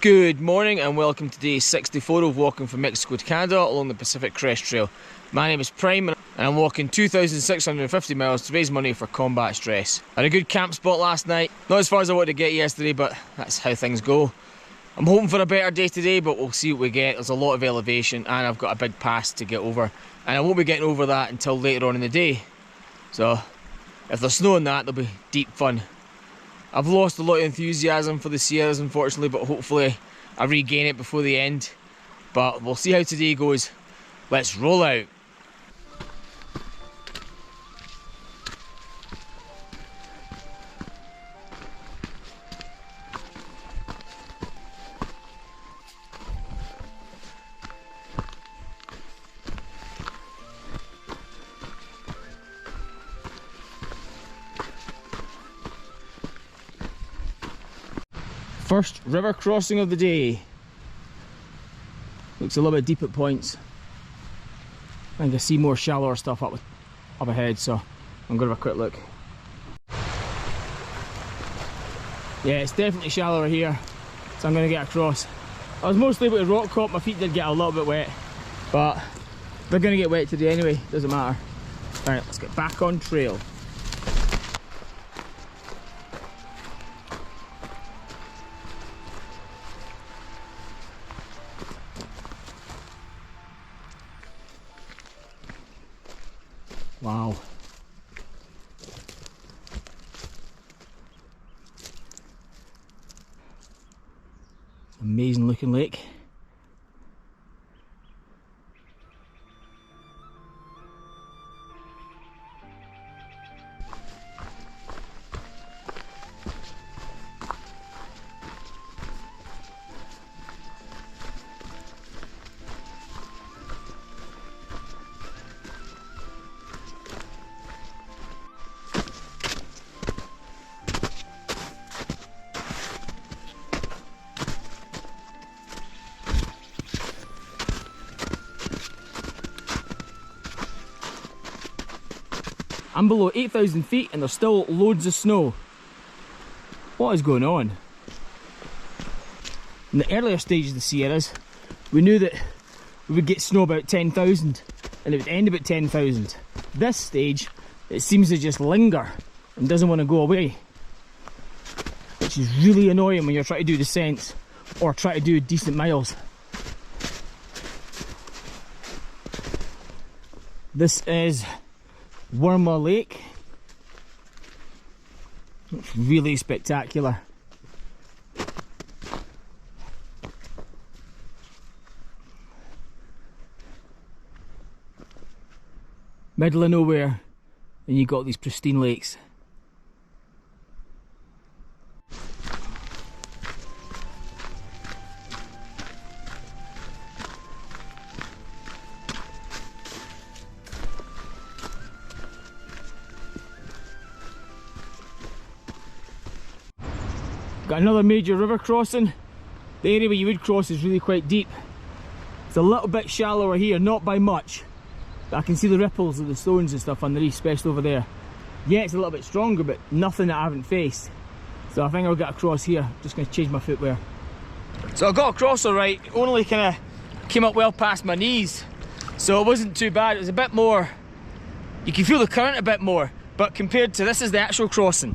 Good morning and welcome to day 64 of walking from Mexico to Canada along the Pacific Crest Trail. My name is Prime and I'm walking 2,650 miles to raise money for combat stress. I had a good camp spot last night, not as far as I wanted to get yesterday, but that's how things go. I'm hoping for a better day today, but we'll see what we get. There's a lot of elevation and I've got a big pass to get over, and I won't be getting over that until later on in the day. So if there's snow in that, there'll be deep fun. I've lost a lot of enthusiasm for the Sierras, unfortunately, but hopefully I regain it before the end. But we'll see how today goes. Let's roll out. First river crossing of the day. Looks a little bit deep at points. I think I see more shallower stuff up ahead, so I'm going to have a quick look. Yeah, it's definitely shallower here, so I'm going to get across. I was mostly able to rock cop, my feet did get a little bit wet, but they're going to get wet today anyway, doesn't matter. Alright, let's get back on trail. Wow. Amazing looking lake. I'm below 8,000 feet and there's still loads of snow. What is going on? In the earlier stages of the Sierras, we knew that we would get snow about 10,000 and it would end about 10,000. This stage, it seems to just linger and doesn't want to go away, which is really annoying when you're trying to do descents or try to do decent miles. This is Worma Lake. It's really spectacular. Middle of nowhere, and you've got these pristine lakes. Got another major river crossing. The area where you would cross is really quite deep. It's a little bit shallower here, not by much, but I can see the ripples of the stones and stuff underneath, especially over there. Yeah, it's a little bit stronger, but nothing that I haven't faced. So I think I'll get across here. Just going to change my footwear. So I got across alright, only kind of came up well past my knees, so it wasn't too bad. It was a bit more, you can feel the current a bit more, but compared to this is the actual crossing.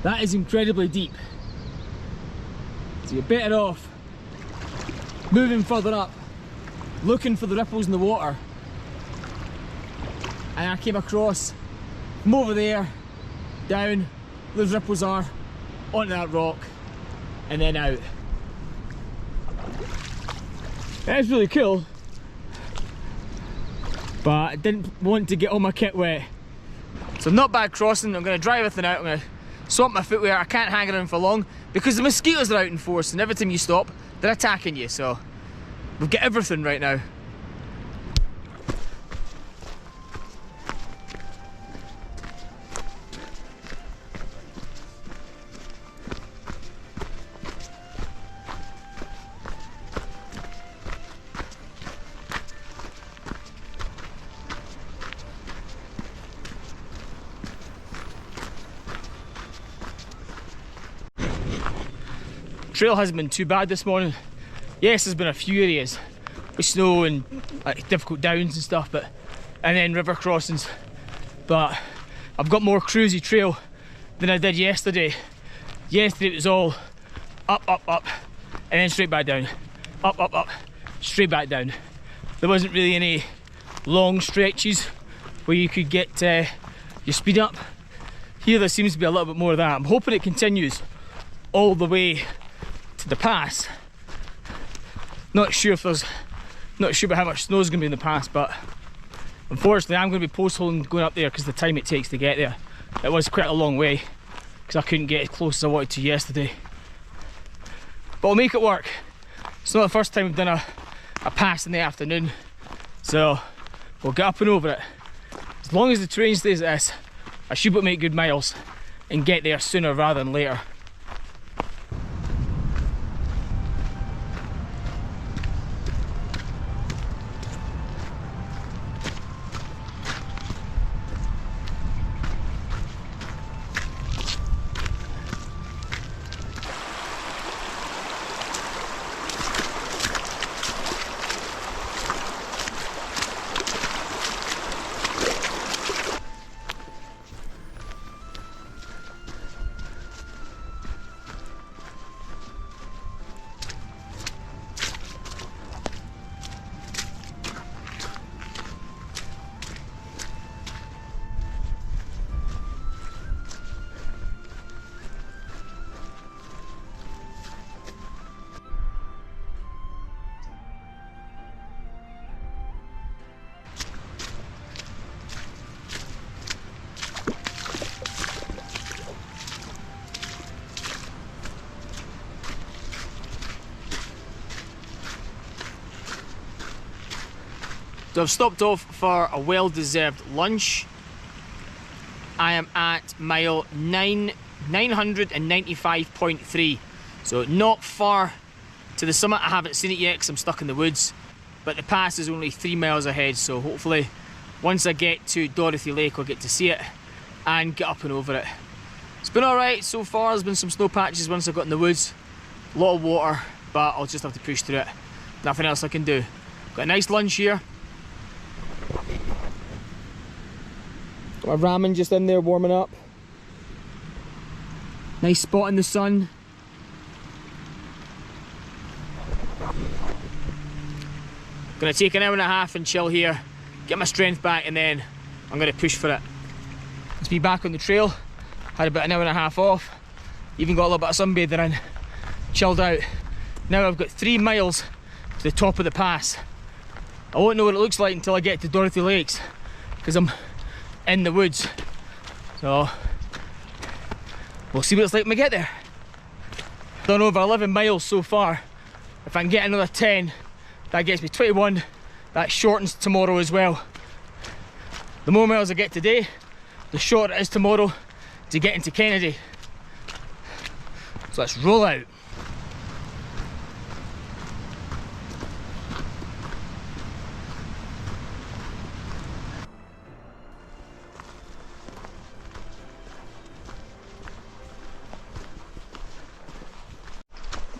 That is incredibly deep. So you're better off moving further up, looking for the ripples in the water. And I came across from over there, down, where those ripples are, onto that rock, and then out. That's really cool, but I didn't want to get all my kit wet. So not bad crossing. I'm going to dry everything out. I'm going to swap my footwear. I can't hang around for long because the mosquitoes are out in force, and every time you stop they're attacking you, so we've got everything right now. trail hasn't been too bad this morning. Yes, there's been a few areas with snow and like difficult downs and stuff, and then river crossings, but I've got more cruisy trail than I did yesterday. Yesterday it was all up, up, up, and then straight back down. Up, up, up, straight back down. There wasn't really any long stretches where you could get your speed up. Here there seems to be a little bit more of that. I'm hoping it continues all the way to the pass. Not sure about how much snow is going to be in the pass, but unfortunately I'm going to be post-holing going up there because the time it takes to get there. It was quite a long way because I couldn't get as close as I wanted to yesterday. But I'll make it work. It's not the first time we've done a pass in the afternoon, so we'll get up and over it. As long as the terrain stays like this, I should be able to make good miles and get there sooner rather than later. So I've stopped off for a well-deserved lunch. I am at mile 995.3, so not far to the summit. I haven't seen it yet because I'm stuck in the woods, but the pass is only 3 miles ahead, so hopefully once I get to Dorothy Lake I'll get to see it and get up and over it. It's been alright so far. There's been some snow patches once I got in the woods, a lot of water, but I'll just have to push through it. Nothing else I can do. Got a nice lunch here. Got my ramen just in there warming up. Nice spot in the sun. Gonna take an hour and a half and chill here, get my strength back, and then I'm gonna push for it. Let's be back on the trail. Had about an hour and a half off. Even got a little bit of sunbathing in. Chilled out. Now I've got 3 miles to the top of the pass. I won't know what it looks like until I get to Dorothy Lakes because I'm in the woods. So we'll see what it's like when we get there. Done over 11 miles so far. If I can get another 10, that gets me 21. That shortens tomorrow as well. The more miles I get today, the shorter it is tomorrow to get into Kennedy. So let's roll out.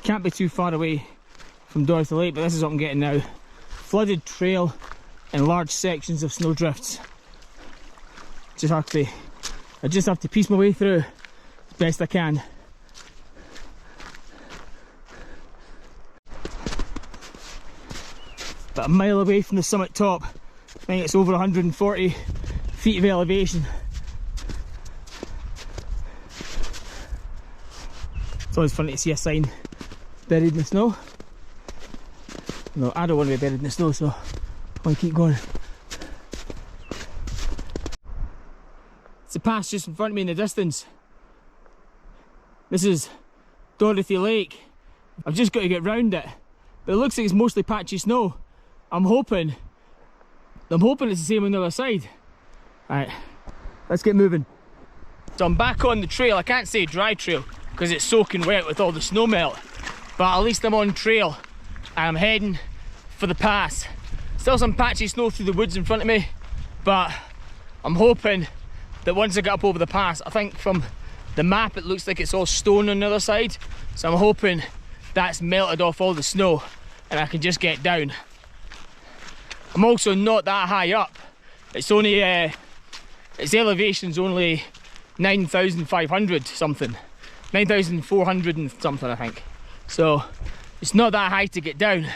Can't be too far away from Dorothy Lake, but this is what I'm getting now. Flooded trail and large sections of snowdrifts. I just have to piece my way through as best I can. About a mile away from the summit top. I think it's over 140 feet of elevation. It's always funny to see a sign buried in the snow. No, I don't want to be buried in the snow, so I want to keep going. It's the pass just in front of me in the distance. This is Dorothy Lake. I've just got to get round it, but it looks like it's mostly patchy snow. I'm hoping it's the same on the other side. Alright, let's get moving. So I'm back on the trail. I can't say dry trail because it's soaking wet with all the snow melt, but at least I'm on trail and I'm heading for the pass. Still some patchy snow through the woods in front of me, but I'm hoping that once I get up over the pass, I think from the map it looks like it's all stone on the other side, so I'm hoping that's melted off all the snow and I can just get down. I'm also not that high up. It's only, its elevation's only 9,500 something. 9,400 and something, I think. So it's not that high to get down.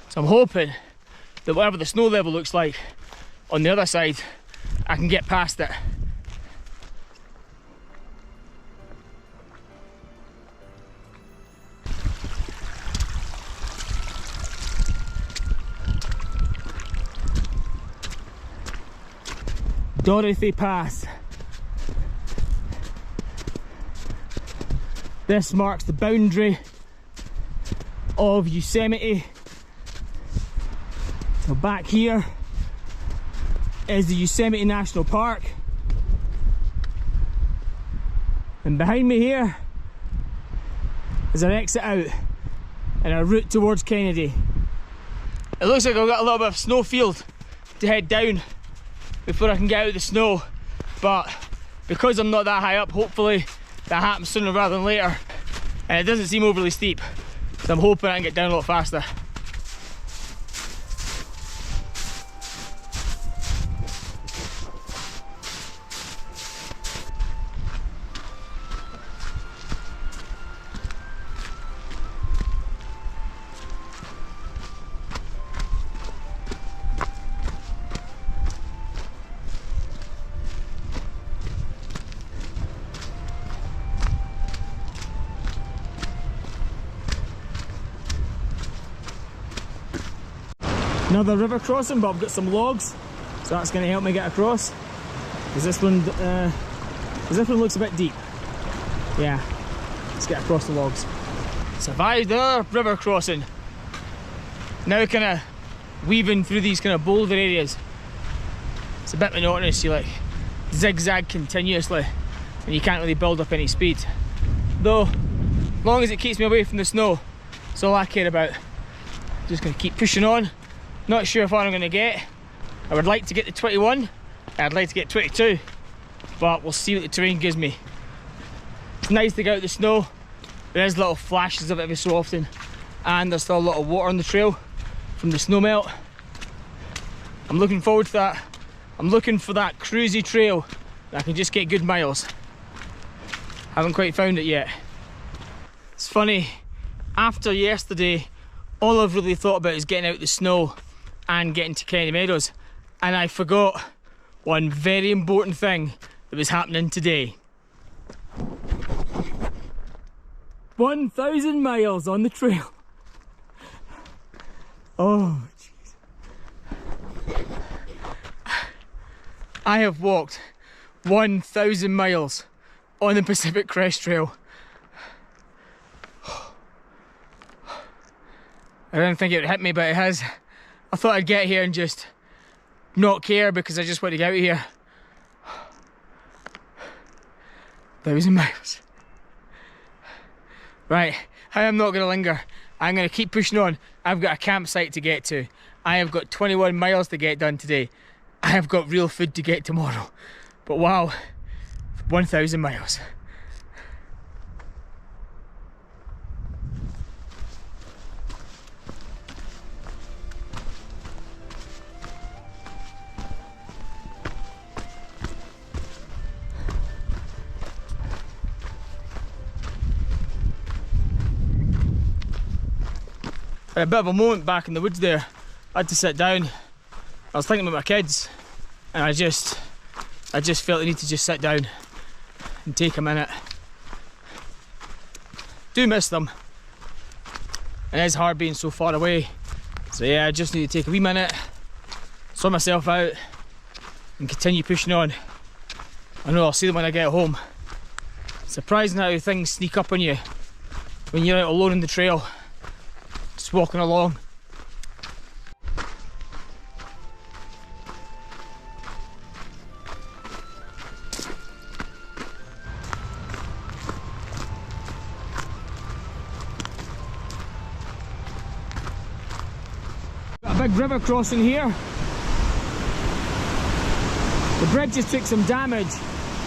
So I'm hoping that whatever the snow level looks like on the other side, I can get past it. Dorothy Pass. This marks the boundary of Yosemite. So back here is the Yosemite National Park. And behind me here is an exit out and a route towards Kennedy. It looks like I've got a little bit of snow field to head down before I can get out of the snow, but because I'm not that high up, hopefully that happens sooner rather than later, and it doesn't seem overly steep, so I'm hoping I can get down a lot faster. Another river crossing, but I've got some logs, so that's going to help me get across. Because this one looks a bit deep. Yeah, let's get across the logs. Survived another river crossing. Now kind of weaving through these kind of boulder areas. It's a bit monotonous. You like zigzag continuously, and you can't really build up any speed. Though, as long as it keeps me away from the snow, that's all I care about. Just going to keep pushing on. Not sure if I'm going to get. I would like to get to 21. I'd like to get 22. But we'll see what the terrain gives me. It's nice to get out the snow. There is little flashes of it every so often. And there's still a lot of water on the trail from the snow melt. I'm looking forward to that. I'm looking for that cruisy trail that I can just get good miles. Haven't quite found it yet. It's funny, after yesterday, all I've really thought about is getting out the snow and getting to Kennedy Meadows, and I forgot one very important thing that was happening today. 1,000 miles on the trail. Oh jeez. I have walked 1,000 miles on the Pacific Crest Trail. I didn't think it would hit me, but it has. I thought I'd get here and just not care because I just want to get out of here. 1,000 miles. Right, I am not going to linger. I'm going to keep pushing on. I've got a campsite to get to. I have got 21 miles to get done today. I have got real food to get tomorrow. But wow, 1,000 miles. I had a bit of a moment back in the woods there. I had to sit down. I was thinking about my kids, and I just felt the need to just sit down and take a minute. Do miss them. It is hard being so far away. So yeah, I just need to take a wee minute, sort myself out, and continue pushing on. I know I'll see them when I get home. It's surprising how things sneak up on you when you're out alone on the trail. Just walking along. Got a big river crossing here. The bridge just took some damage,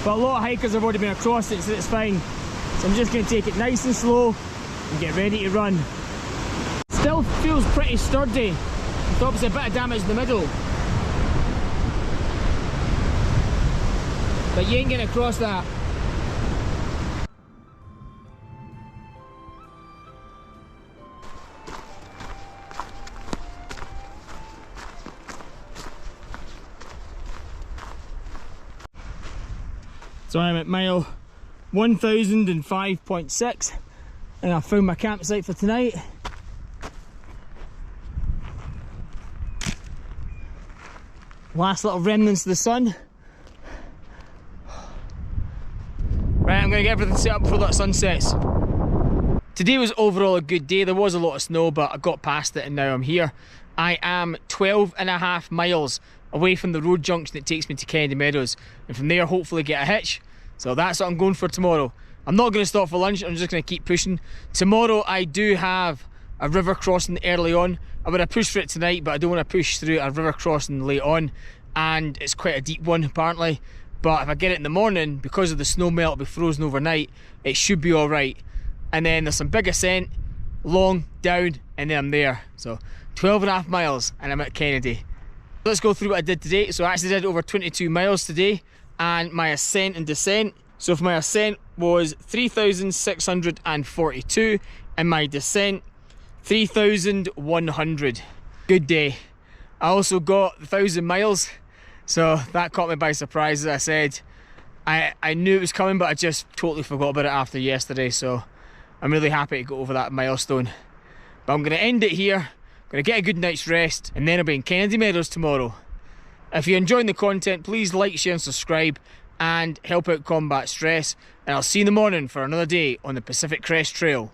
but a lot of hikers have already been across it, so it's fine. So I'm just going to take it nice and slow, and get ready to run. Still feels pretty sturdy. There's obviously a bit of damage in the middle, but you ain't getting across that. So I'm at mile 1005.6 and I've found my campsite for tonight. Last little remnants of the sun. Right, I'm going to get everything set up before that sun sets. Today was overall a good day. There was a lot of snow, but I got past it and now I'm here. I am 12.5 miles away from the road junction that takes me to Kennedy Meadows, and from there hopefully get a hitch. So that's what I'm going for tomorrow. I'm not going to stop for lunch, I'm just going to keep pushing. Tomorrow I do have a river crossing early on. I would have pushed for it tonight, but I don't want to push through a river crossing late on, and it's quite a deep one apparently. But if I get it in the morning, because of the snow melt, it'll be frozen overnight, it should be alright. And then there's some big ascent, long, down, and then I'm there. So 12.5 miles and I'm at Kennedy. Let's go through what I did today. So I actually did over 22 miles today, and my ascent and descent. So for my ascent was 3,642 and my descent 3,100. Good day. I also got 1,000 miles, so that caught me by surprise. As I said, I knew it was coming, but I just totally forgot about it after yesterday, so I'm really happy to go over that milestone. But I'm going to end it here. Gonna get a good night's rest, and then I'll be in Kennedy Meadows tomorrow. If you're enjoying the content, please like, share and subscribe and help out combat stress, and I'll see you in the morning for another day on the Pacific Crest Trail.